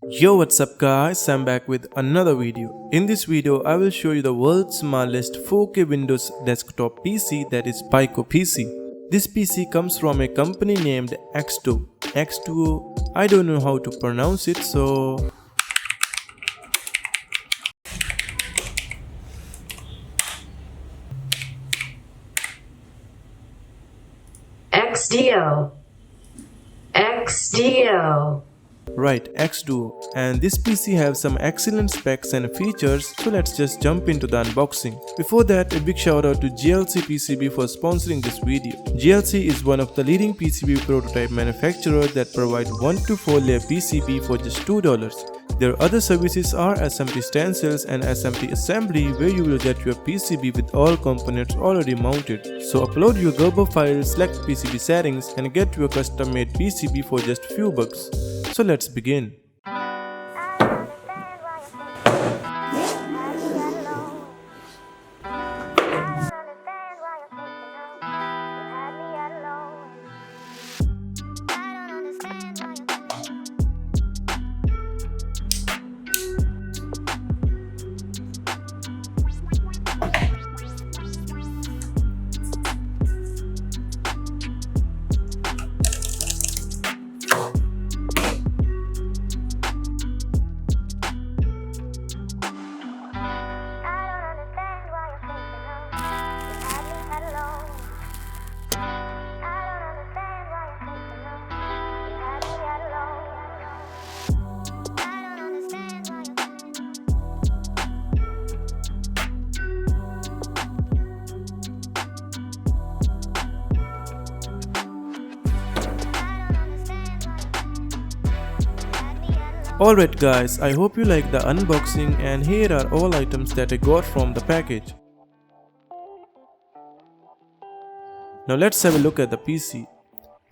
Yo, what's up guys, I'm back with another video. In this video, I will show you the world's smallest 4K Windows desktop PC, that is Pico PC. This PC comes from a company named X2. X2, I don't know how to pronounce it, so... XDO. Right, X2, and this PC has some excellent specs and features, so let's just jump into the unboxing. Before that, a big shout out to GLC PCB for sponsoring this video. GLC is one of the leading PCB prototype manufacturers that provide 1 to 4 layer PCB for just $2. Their other services are SMT stencils and SMT assembly, where you will get your PCB with all components already mounted. So upload your Gerber file, select PCB settings and get your custom made PCB for just few bucks. So let's begin. Alright guys, I hope you like the unboxing, and here are all items that I got from the package. Now let's have a look at the PC.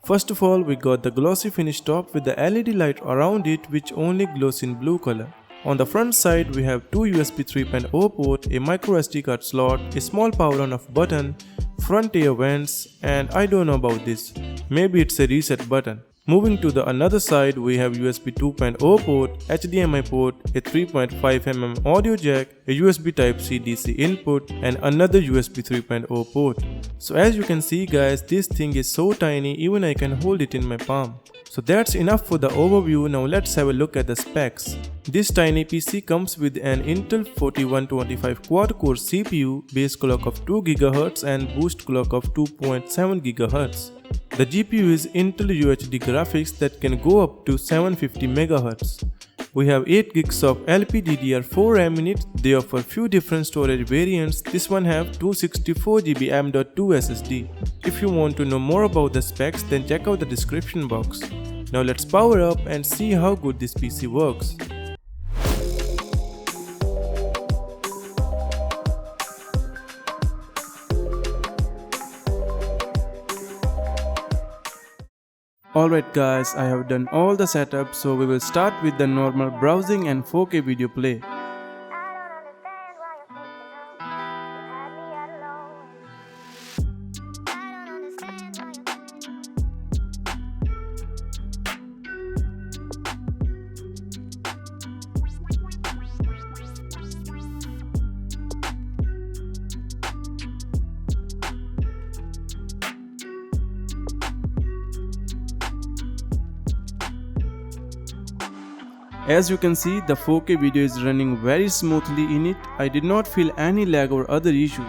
First of all, we got the glossy finish top with the LED light around it, which only glows in blue color. On the front side, we have two USB 3.0 port, a microSD card slot, a small power on off button, front air vents, and I don't know about this, maybe it's a reset button. Moving to the another side, we have USB 2.0 port, HDMI port, a 3.5mm audio jack, a USB Type-C DC input, and another USB 3.0 port. So as you can see guys, this thing is so tiny, even I can hold it in my palm. So that's enough for the overview. Now let's have a look at the specs. This tiny PC comes with an Intel 4125 quad-core CPU, base clock of 2 GHz and boost clock of 2.7 GHz. The GPU is Intel UHD graphics that can go up to 750 MHz. We have 8 GB of LPDDR4 RAM in it. They offer few different storage variants. This one have 264 GB M.2 SSD. If you want to know more about the specs, then check out the description box. Now let's power up and see how good this PC works. Alright guys, I have done all the setup, so we will start with the normal browsing and 4K video play. As you can see, the 4K video is running very smoothly in it. I did not feel any lag or other issue.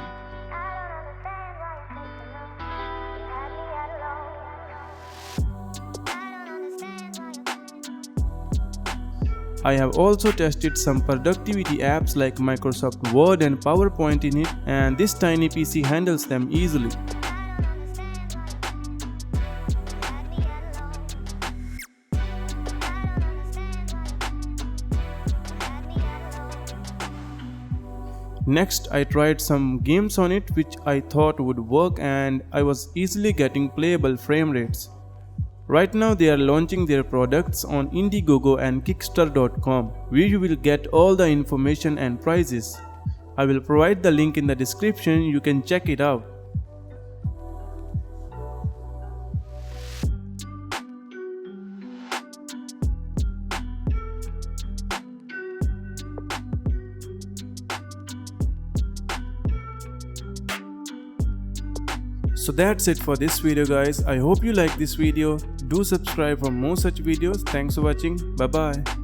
I have also tested some productivity apps like Microsoft Word and PowerPoint in it, and this tiny PC handles them easily. Next, I tried some games on it which I thought would work, and I was easily getting playable frame rates. Right now they are launching their products on Indiegogo and Kickstarter.com, where you will get all the information and prices. I will provide the link in the description, you can check it out. So that's it for this video guys. I hope you like this video. Do subscribe for more such videos. Thanks for watching. Bye bye.